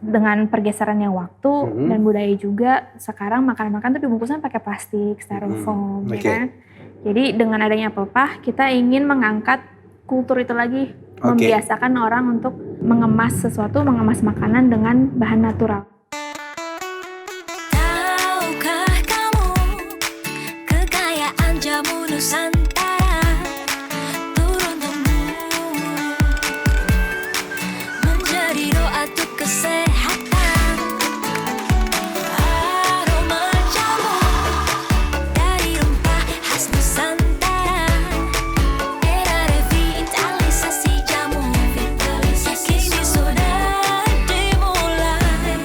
Dengan pergeserannya waktu dan budaya juga, sekarang makan-makan tuh dibungkusnya pakai plastik, styrofoam, ya kan? Jadi dengan adanya pelepah, kita ingin mengangkat kultur itu lagi, membiasakan orang untuk mengemas sesuatu, mengemas makanan dengan bahan natural. Tahukah kamu kekayaan jamu Nusantara turun-temurun menjadi doa untuk kesehatan. Aroma jamu dari rempah khas Nusantara, era revitalisasi jamu kini sudah dimulai.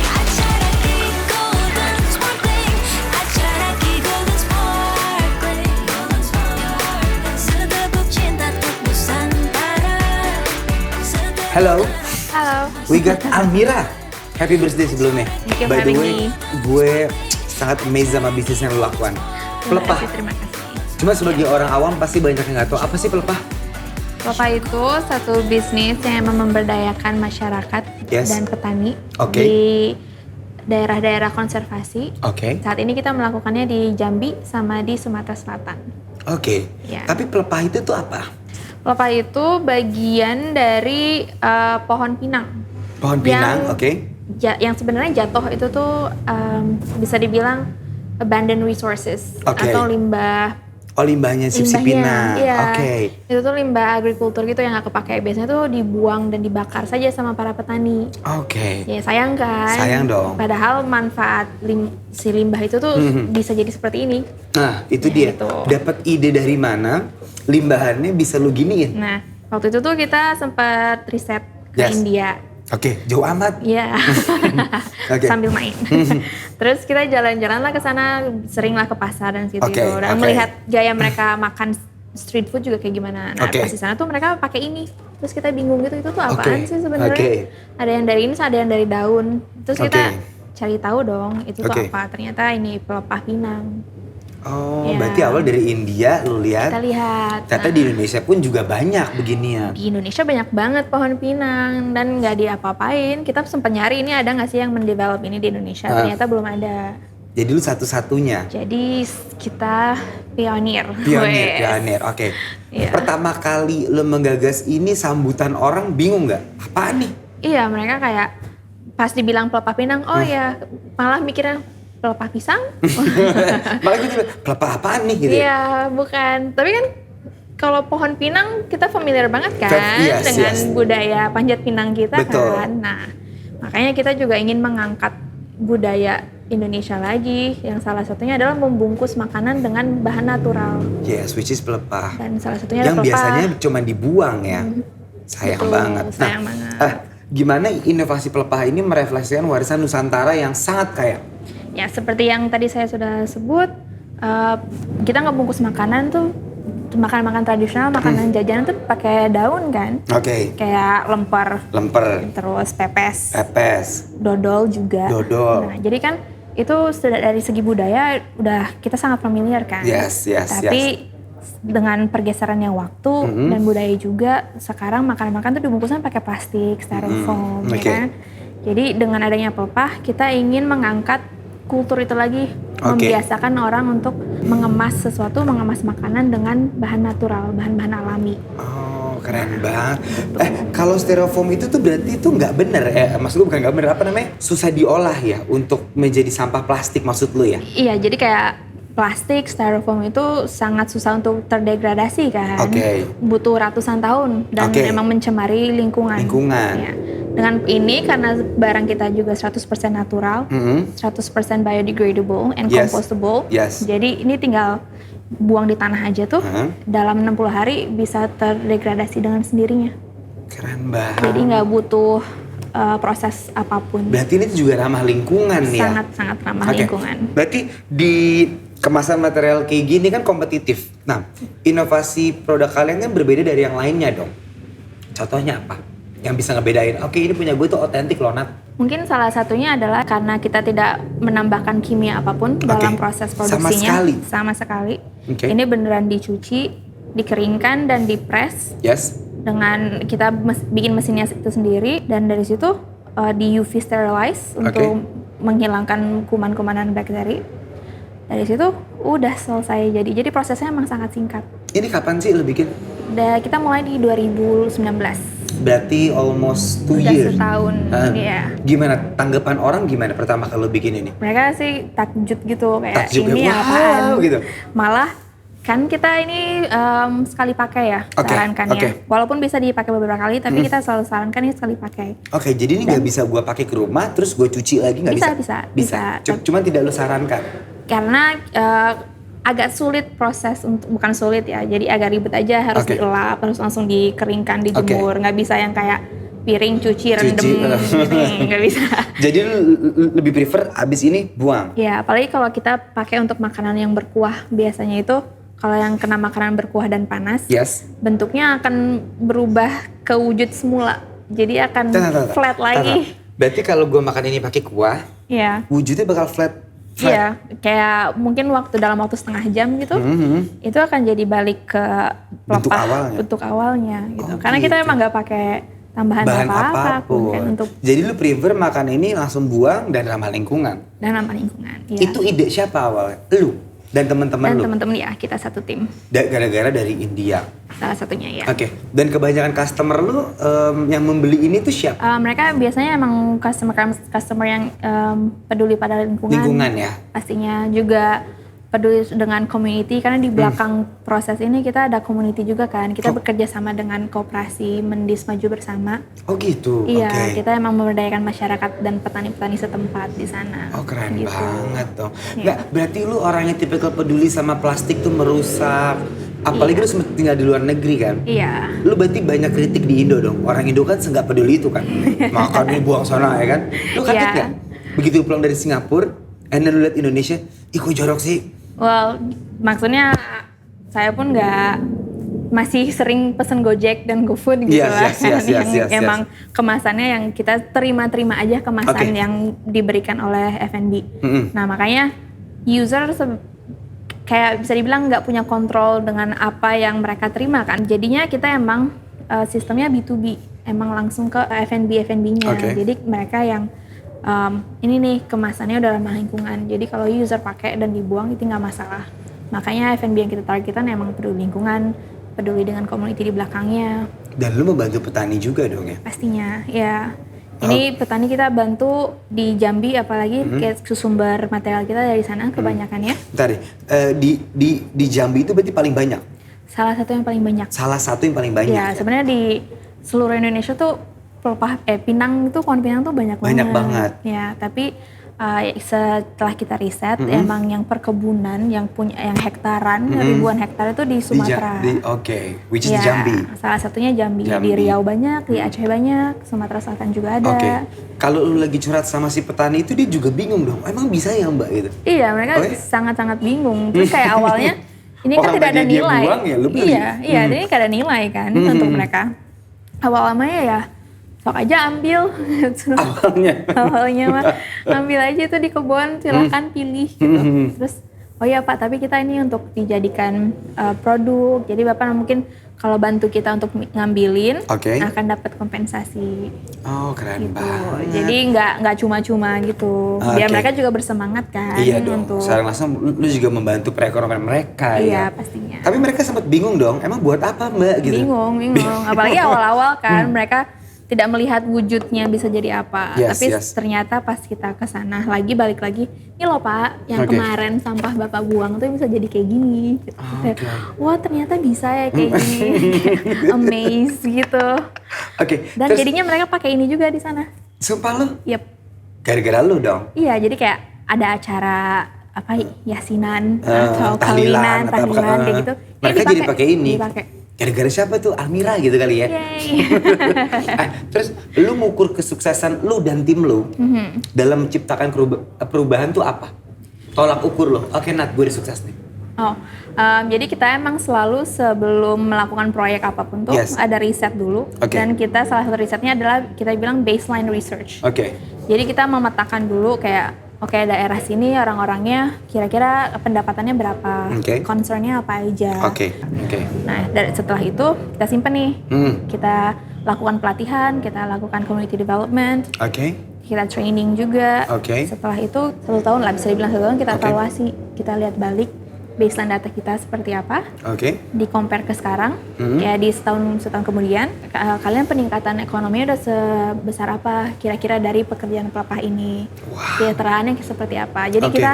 Acara Ki Golden Sparkling, acara Ki Golden Sparkling, seteguk cinta untuk Nusantara. Halo, Halo. we got Almira. Happy birthday sebelumnya. Thank you By for the having way, me. gue sangat amazed sama bisnis yang lo lakukan. Pelepah. Terima kasih. Cuma sebagai orang awam pasti banyak yang nggak tahu apa sih pelepah. Pelepah itu satu bisnis yang emang memberdayakan masyarakat Yes. dan petani Oke. di daerah-daerah konservasi. Oke. Saat ini kita melakukannya di Jambi sama di Sumatera Selatan. Oke. Ya. Tapi pelepah itu tuh apa? Pelepah itu bagian dari pohon pinang. Pohon pinang, Yang- oke. Yang sebenarnya jatuh itu tuh bisa dibilang abandoned resources Oke. atau limbah. Oh, limbahnya si pinang. Iya. Oke. Itu tuh limbah agrikultur gitu yang nggak kepake. Biasanya tuh dibuang dan dibakar saja sama para petani. Oke. Ya sayang kan? Sayang dong. Padahal manfaat si limbah itu tuh bisa jadi seperti ini. Nah, itu Ya, dia. gitu. Dapat ide dari mana? Limbahannya bisa lu giniin. Nah, waktu itu tuh kita sempat riset ke Yes. India. Oke, jauh amat. Iya. Oke. Sambil main. Terus kita jalan-jalan lah ke sana, seringlah ke pasar dan situ Oke, gitu. Dan oke. melihat gaya mereka makan street food juga kayak gimana. Nah, Oke. pas di sana tuh mereka pakai ini. Terus kita bingung gitu, itu tuh apaan Oke, sih sebenarnya? oke. Ada yang dari ini, ada yang dari daun. Terus kita Oke. cari tahu dong, itu tuh Oke. apa? Ternyata ini pelepah pinang. Oh, Ya. berarti awal dari India lu lihat. Kita lihat. Ternyata Nah, di Indonesia pun juga banyak beginian. di Indonesia banyak banget pohon pinang dan nggak diapa-apain. Kita sempat nyari ini ada nggak sih yang mendevelop ini di Indonesia? Ternyata belum ada. Jadi lu satu-satunya. Jadi kita pionir. Wes. Pionir. Oke. Iya. Pertama kali lu menggagas ini sambutan orang bingung nggak? Apaan nih? Iya, mereka kayak pas dibilang pelepah pinang, oh ya malah mikirnya pelepah pisang. Malah gitu, pelepah apaan nih gitu? ya? Iya, bukan. Tapi kan kalau pohon pinang kita familiar banget kan Yes, dengan yes. budaya panjat pinang kita Betul. kan. Nah, makanya kita juga ingin mengangkat budaya Indonesia lagi, yang salah satunya adalah membungkus makanan dengan bahan natural. Yes, which is pelepah. Dan salah satunya Yang adalah pelepah. biasanya cuma dibuang ya. Sayang Betul, banget. sayang banget. Gimana inovasi pelepah ini merefleksikan warisan Nusantara yang sangat kaya? Ya, seperti yang tadi saya sudah sebut, kita ngebungkus makanan tuh, makan-makan tradisional, makanan jajanan tuh pakai daun kan. Oke. Kayak lemper, Lemper, terus pepes, pepes, dodol juga. dodol. Nah, jadi kan itu sudah dari segi budaya udah kita sangat familiar kan. Yes, yes, Tapi dengan pergeserannya waktu dan budaya juga, sekarang makan-makan tuh dibungkusnya pakai plastik, styrofoam, ya Oke. kan. Jadi dengan adanya pelepah, kita ingin mengangkat kultur itu lagi, membiasakan orang untuk mengemas sesuatu, mengemas makanan dengan bahan natural, bahan-bahan alami. Oh, keren banget. Kalau styrofoam itu tuh berarti itu nggak bener maksud gue bukan nggak bener, apa namanya? Susah diolah ya untuk menjadi sampah plastik maksud lu ya? Iya, jadi kayak plastik, styrofoam itu sangat susah untuk terdegradasi kan. Oke. Butuh ratusan tahun dan Oke. memang mencemari lingkungan. Ya. Dengan ini karena barang kita juga 100% natural, 100% biodegradable and Yes. compostable. Yes. Jadi ini tinggal buang di tanah aja tuh. Dalam 60 hari bisa terdegradasi dengan sendirinya. Keren banget. Jadi nggak butuh proses apapun. Berarti ini juga ramah lingkungan ya? Sangat-sangat ramah Oke. lingkungan. Berarti di kemasan material kayak gini kan kompetitif. Nah, inovasi produk kalian kan berbeda dari yang lainnya dong. Contohnya apa? Yang bisa ngebedain, oke ini punya gue tuh otentik loh Nat. Mungkin salah satunya adalah karena kita tidak menambahkan kimia apapun dalam proses produksinya. Sama sekali. Oke. Ini beneran dicuci, dikeringkan dan dipres Yes. dengan kita bikin mesinnya itu sendiri, dan dari situ di UV sterilize untuk menghilangkan kuman-kuman dan bakteri. Dari situ udah selesai jadi prosesnya emang sangat singkat. Ini kapan sih lo bikin? Kita mulai di 2019. Berarti almost 2 Udah years. setahun, iya. Gimana tanggapan orang gimana pertama kalau bikin ini? Mereka sih takjub gitu, kayak Takjub ya, ini wow, apaan gitu. Malah kan kita ini sekali pakai ya, sarankannya. Walaupun bisa dipakai beberapa kali, tapi kita selalu sarankan ini sekali pakai. Oke, jadi ini nggak bisa gue pakai ke rumah terus gue cuci lagi, nggak bisa? Bisa. Cuman tidak lo sarankan? Karena agak sulit proses untuk, bukan sulit ya, jadi agak ribet aja, harus dielap, harus langsung dikeringkan, dijemur, nggak bisa yang kayak piring cuci rendem gini, nggak bisa. Jadi lu lebih prefer abis ini buang? Ya, apalagi kalau kita pakai untuk makanan yang berkuah, biasanya itu kalau yang kena makanan berkuah dan panas, bentuknya akan berubah ke wujud semula, jadi akan flat lagi. Berarti kalau gue makan ini pakai kuah, wujudnya bakal flat? Iya, kayak mungkin dalam waktu setengah jam gitu, itu akan jadi balik ke bentuk awalnya gitu. Karena kita emang nggak pakai tambahan apa-apa kan untuk. Jadi lu prefer makan ini langsung buang dan ramah lingkungan? Iya. Itu ide siapa awalnya? Lu dan teman-teman lu? Dan teman-teman ya, kita satu tim. Gara-gara dari India? Salah satunya ya. Oke. Dan kebanyakan customer lu yang membeli ini tuh siapa? Mereka biasanya emang customer yang peduli pada lingkungan. Lingkungan ya? Pastinya juga peduli dengan community, karena di belakang proses ini kita ada community juga kan. Kita bekerja sama dengan koperasi Mendis Maju Bersama. Oh gitu? Iya, kita emang memberdayakan masyarakat dan petani-petani setempat di sana. Oh keren gitu. Banget dong. Nggak, berarti lu orangnya tipikal peduli sama plastik tuh merusak. Apalagi lu sempet tinggal di luar negeri kan? Iya. Lu berarti banyak kritik di Indo dong. Orang Indo kan nggak peduli itu kan. Makannya buang sana ya kan? Lu kaget nggak? Begitu pulang dari Singapura, and then lu lihat Indonesia, ih kok jorok sih? Well, maksudnya saya pun masih sering pesen Gojek dan GoFood gitu lah. Emang kemasannya yang kita terima-terima aja kemasan yang diberikan oleh F&B. Nah makanya user kayak bisa dibilang nggak punya kontrol dengan apa yang mereka terima kan. Jadinya kita emang sistemnya B2B, emang langsung ke F&B-nya. Jadi mereka yang ini nih kemasannya udah ramah lingkungan, jadi kalau user pakai dan dibuang itu nggak masalah. Makanya F&B yang kita targetan emang peduli lingkungan, peduli dengan community di belakangnya. Dan lu membantu petani juga dong ya? Pastinya, ya. Ini petani kita bantu di Jambi, apalagi kayak sumber material kita dari sana kebanyakannya. Bentar deh, di Jambi itu berarti paling banyak? Salah satu yang paling banyak. Ya, sebenarnya di seluruh Indonesia tuh Pinang itu, pohon pinang tuh banyak banget. Ya, tapi setelah kita riset, emang yang perkebunan yang hektaran, ribuan hektar itu di Sumatera. Which is Jambi. Salah satunya Jambi. Di Riau banyak, di Aceh banyak, Sumatera Selatan juga ada. Kalau lu lagi curhat sama si petani itu, dia juga bingung dong. Emang bisa ya Mbak gitu? Iya, mereka sangat-sangat bingung. Terus kayak awalnya ini kan tidak ada nilai. Buang, ya, lu beli. Iya, ini tidak ada nilai kan untuk mereka. Awal-awalnya ya sok aja ambil. Awalnya mah ambil aja itu di kebun, silahkan pilih gitu. Terus oh iya Pak, tapi kita ini untuk dijadikan produk, jadi Bapak mungkin kalau bantu kita untuk ngambilin akan dapat kompensasi. Oh keren gitu. banget. Jadi nggak cuma-cuma gitu, biar mereka juga bersemangat kan. Iya dong, secara langsung lu juga membantu perekonomian mereka. Iya pastinya. Tapi mereka sempat bingung dong, emang buat apa Mbak gitu? Bingung. Apalagi awal-awal kan mereka tidak melihat wujudnya bisa jadi apa. Tapi ternyata pas kita kesana balik lagi, ini loh Pak, yang kemarin sampah Bapak buang tuh bisa jadi kayak gini. Wah ternyata bisa ya kayak gini. Amazed gitu. Dan jadinya mereka pakai ini juga di sana. Sumpah lu? Yep. Gara-gara lu dong? Iya, jadi kayak ada acara yasinan atau kawinan, tahlilan kayak gitu. Mereka jadi pakai ini. Dipakai. Gara-gara siapa tuh? Almira gitu kali ya? Terus lu ngukur kesuksesan lu dan tim lu dalam menciptakan perubahan tuh apa? Tolak ukur lo, oke Nat, gue udah sukses nih. Jadi kita emang selalu sebelum melakukan proyek apapun tuh ada riset dulu. Dan kita salah satu risetnya adalah kita bilang baseline research. Jadi kita memetakan dulu kayak oke daerah sini orang-orangnya kira-kira pendapatannya berapa, Oke. concernnya apa aja. Oke. Nah setelah itu kita simpen nih, kita lakukan pelatihan, kita lakukan community development, Oke. kita training juga. Oke. Setelah itu 1 tahun lah, bisa dibilang 1 tahun kita Oke. evaluasi, kita lihat balik baseline data kita seperti apa, Oke. di compare ke sekarang, ya di setahun kemudian, kalian peningkatan ekonominya udah sebesar apa kira-kira dari pekerjaan pelepah ini, kesejahteraannya seperti apa. Jadi Oke. kita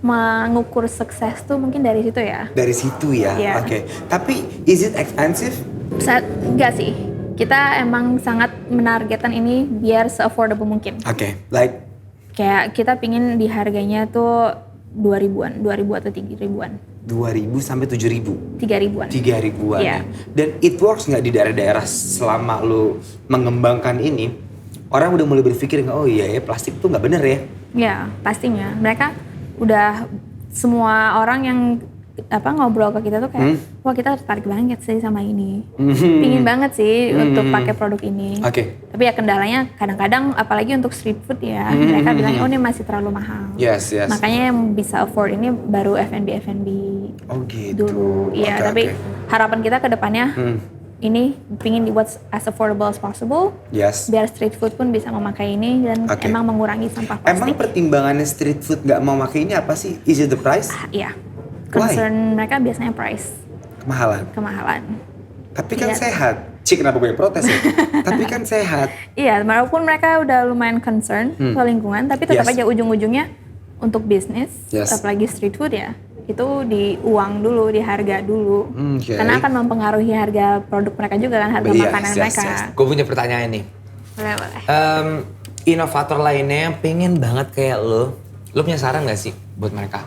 mengukur sukses tuh mungkin dari situ ya. Dari situ ya. Iya. Oke. Tapi is it expensive? Enggak sih, kita emang sangat menargetkan ini biar se-affordable mungkin. Oke. Like Kayak kita pingin di harganya tuh 2.000-an, 2.000 atau 3.000-an. 2.000 sampai 7.000. 3.000-an. 3.000-an Iya. ya. Dan it works nggak di daerah-daerah selama lu mengembangkan ini? Orang udah mulai berpikir nggak, oh iya ya plastik tuh nggak bener ya? Ya, pastinya. Mereka udah semua orang yang ngobrol ke kita tuh kayak, wah kita tertarik banget sih sama ini. Pingin banget sih untuk pakai produk ini. Oke. Tapi ya kendalanya kadang-kadang apalagi untuk street food ya, mereka bilang oh ini masih terlalu mahal. Yes. Makanya yang bisa afford ini baru F&B Oh gitu. dulu. Iya, Oke, tapi oke. harapan kita ke depannya ini pingin dibuat as affordable as possible. Yes. Biar street food pun bisa memakai ini dan Oke. emang mengurangi sampah Emang plastik. pertimbangannya street food nggak mau pakai ini apa sih? Is it the price? Iya. Why? Concern mereka biasanya price, kemahalan. Tapi kan Iya. sehat. Cik kenapa gue protes ya? Tapi kan sehat. Iya, walaupun mereka udah lumayan concern ke lingkungan, tapi tetap Yes. aja ujung-ujungnya untuk bisnis, Yes. apalagi street food ya, itu di uang dulu, di harga dulu. Oke. Karena akan mempengaruhi harga produk mereka juga kan, harga makanan mereka. Gue punya pertanyaan nih. Boleh. Inovator lainnya yang pengen banget kayak lo punya saran gak sih buat mereka?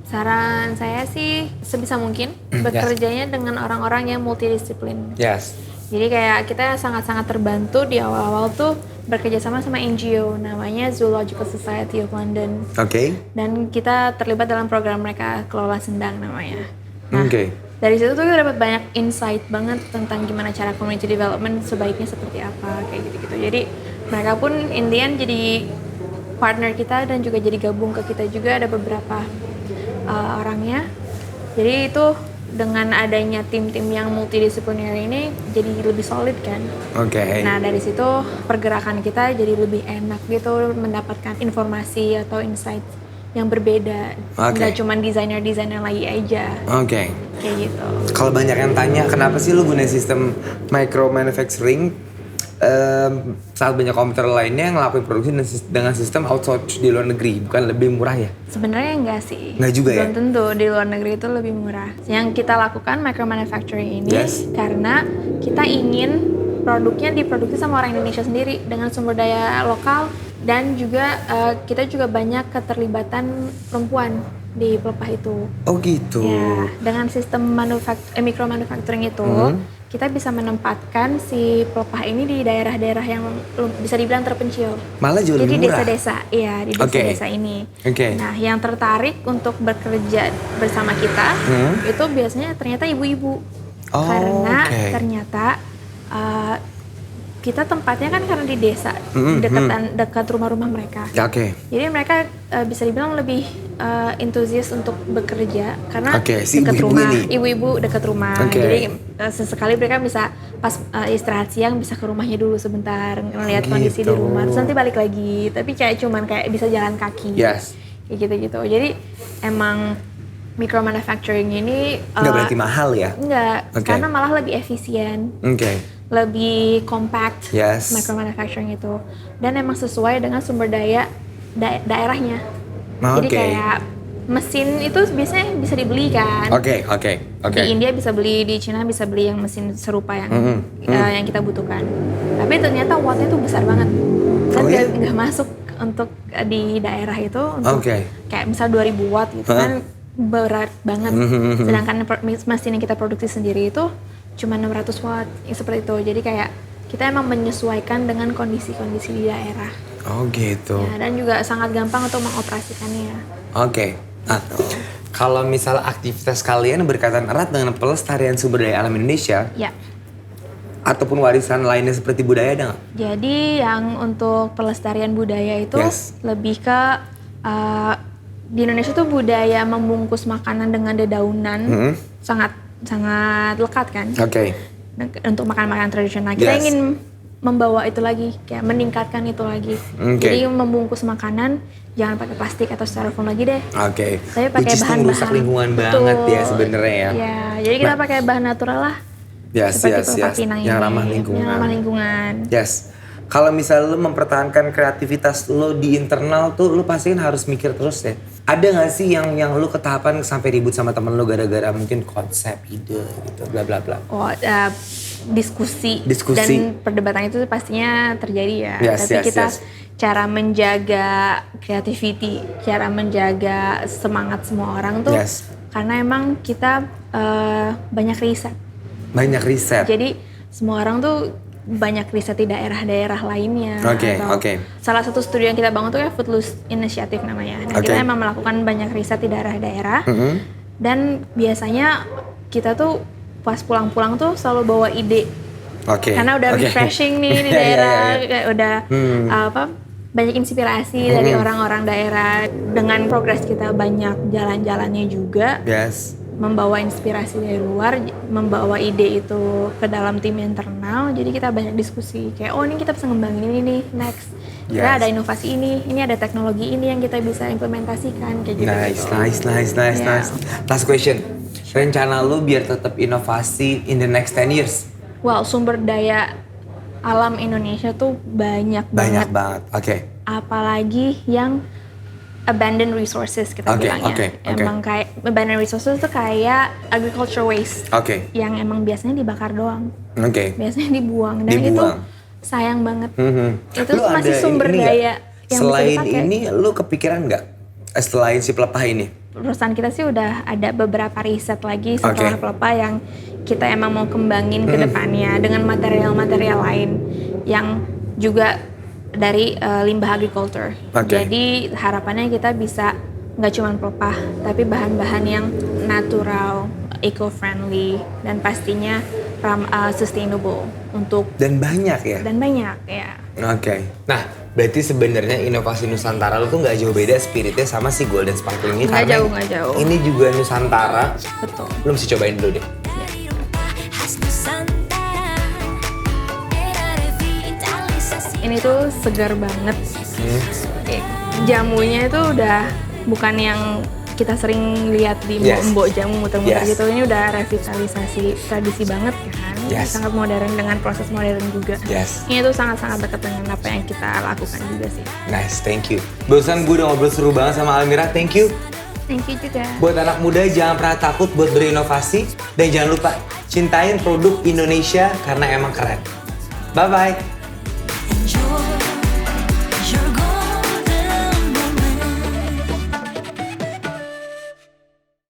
Saran saya sih sebisa mungkin bekerjanya dengan orang-orang yang multidisiplin. Yes. Jadi kayak kita sangat-sangat terbantu di awal-awal tuh bekerja sama NGO namanya Zoological Society of London. Oke. Dan kita terlibat dalam program mereka, Kelola Sendang namanya. Nah, Oke. dari situ tuh kita dapat banyak insight banget tentang gimana cara community development sebaiknya seperti apa, kayak gitu-gitu. Jadi mereka pun in the end jadi partner kita dan juga jadi gabung ke kita juga, ada beberapa orangnya. Jadi itu dengan adanya tim-tim yang multidisipliner ini jadi lebih solid kan. Oke. Nah dari situ pergerakan kita jadi lebih enak gitu, mendapatkan informasi atau insight yang berbeda. Oke. Nggak cuma desainer lagi aja, Oke. kayak gitu. Kalau banyak yang tanya kenapa sih lu gunain sistem micro manufacturing? Saat banyak komputer lainnya yang ngelakuin produksi dengan sistem outsource di luar negeri, bukan lebih murah ya? Sebenarnya enggak sih. Nggak juga ya? Belum tentu, di luar negeri itu lebih murah. Yang kita lakukan micro manufacturing ini Yes. karena kita ingin produknya diproduksi sama orang Indonesia sendiri dengan sumber daya lokal, dan juga kita juga banyak keterlibatan perempuan di pelepah itu. Oh gitu. Ya, dengan sistem micro manufacturing itu, kita bisa menempatkan si pelepah ini di daerah-daerah yang bisa dibilang terpencil. Malah jauh Jadi lebih murah. desa-desa, iya di desa-desa ini. Oke. Nah, yang tertarik untuk bekerja bersama kita itu biasanya ternyata ibu-ibu. Oh, Karena oke. ternyata kita tempatnya kan karena di desa, dekat rumah-rumah mereka. Ya, oke. Jadi mereka bisa dibilang lebih entusias untuk bekerja karena Oke, si dekat ibu-ibu rumah, ini. ibu-ibu dekat rumah. Oke. Jadi sesekali mereka bisa pas istirahat siang bisa ke rumahnya dulu sebentar ngelihat kondisi di Gitu. rumah, terus nanti balik lagi. Tapi cuman kayak bisa jalan kaki. Yes. Kayak gitu-gitu. Jadi emang micro manufacturing ini Nggak berarti mahal ya? enggak, Oke. karena malah lebih efisien, Oke. lebih compact Yes. micro manufacturing itu, dan emang sesuai dengan sumber daya daerahnya. Jadi Oke. kayak mesin itu biasanya bisa dibeli kan. Oke. Di India bisa beli, di Cina bisa beli yang mesin serupa yang yang kita butuhkan. Tapi ternyata wattnya tuh besar banget. Dan Oh, iya? nggak masuk untuk di daerah itu untuk Oke. kayak misal 2000 watt gitu kan berat banget. Sedangkan mesin yang kita produksi sendiri itu cuma 600 watt seperti itu. Jadi kayak kita emang menyesuaikan dengan kondisi-kondisi di daerah. Oh gitu. Ya, dan juga sangat gampang untuk mengoperasikannya. Oke. Nah, kalau misal aktivitas kalian berkaitan erat dengan pelestarian sumber daya alam Indonesia Ya. ataupun warisan lainnya seperti budaya ada nggak? Jadi yang untuk pelestarian budaya itu Yes. lebih ke di Indonesia tuh budaya membungkus makanan dengan dedaunan sangat sangat lekat kan. Oke. Untuk makanan-makanan tradisional. Kita Yes. ingin membawa itu lagi, kayak meningkatkan itu lagi. Oke. Jadi membungkus makanan jangan pakai plastik atau styrofoam lagi deh. Oke. Tapi pakai Which is tuh bahan-bahan. merusak lingkungan Betul. banget ya sebenarnya ya. Ya, jadi kita pakai bahan natural lah. Yes, Seperti yes, pelepah yes. pinang Yang ini, ramah lingkungan. Yang ramah lingkungan. Yes. Kalau misalnya lu mempertahankan kreativitas lu di internal tuh lu pasti kan harus mikir terus ya. Ada gak sih yang lu ketahapan sampai ribut sama temen lu gara-gara mungkin konsep, ide gitu, bla bla bla. Oh, diskusi Diskusi. dan perdebatan itu pastinya terjadi ya. Yes, Tapi yes, kita yes. cara menjaga creativity, cara menjaga semangat semua orang tuh Yes. karena emang kita banyak riset. Banyak riset. Jadi semua orang tuh banyak riset di daerah-daerah lainnya. Oke, atau oke. Salah satu studi yang kita bangun tuh kayak Foodloose Initiative namanya. Nah, Oke. kita emang melakukan banyak riset di daerah-daerah. Mhm. Dan biasanya kita tuh pas pulang-pulang tuh selalu bawa ide. Oke. Karena udah Oke. refreshing nih di Iya, iya, daerah, iya. kayak udah banyak inspirasi dari orang-orang daerah. Dengan progres kita banyak jalan-jalannya juga, Yes. membawa inspirasi dari luar, membawa ide itu ke dalam tim internal. Jadi kita banyak diskusi kayak, oh ini kita bisa ngembangin ini nih next. Kita Yes. ada inovasi ini ada teknologi ini yang kita bisa implementasikan kayak gitu. Nice. Yeah. Last question. Rencana lu biar tetap inovasi in the next 10 years? Wow, sumber daya alam Indonesia tuh banyak Banyak banget. banget. Oke. Apalagi yang abandoned resources kita Oke, bilangnya. oke. Emang kayak abandoned resources tuh kayak agriculture waste Oke. yang emang biasanya dibakar doang. Oke. Biasanya dibuang dan itu Dibuang. sayang banget. Itu Lu masih ada sumber ini nggak? daya yang Selain bisa dipakai. ini lu kepikiran nggak? Selain si pelepah ini? Perusahaan kita sih udah ada beberapa riset lagi setelah Oke. pelepah yang kita emang mau kembangin ke depannya dengan material-material lain yang juga dari limbah agriculture. Oke. Jadi harapannya kita bisa nggak cuma pelepah, tapi bahan-bahan yang natural, eco-friendly, dan pastinya sustainable untuk Dan banyak ya? dan banyak ya. Oke. Nah, berarti sebenarnya inovasi Nusantara lu tuh nggak jauh beda spiritnya sama si Golden Sparkling ini. Nggak karena jauh, nggak jauh. Ini juga Nusantara. Betul. Lu mesti cobain dulu deh. khas Nusantara era revitalisasi. Ini tuh segar banget. Jamunya itu udah bukan yang kita sering lihat di Yes. mbok jamu muter-muter Yes. gitu. Ini udah revitalisasi tradisi banget kan. Yes. Sangat modern dengan proses modern juga. Yes. Ini tuh sangat-sangat dekat dengan apa yang kita lakukan juga sih. Nice, thank you. Barusan gue udah ngobrol seru banget sama Almira, thank you. Thank you juga. Buat anak muda jangan pernah takut buat berinovasi. Dan jangan lupa cintain produk Indonesia karena emang keren. Bye-bye.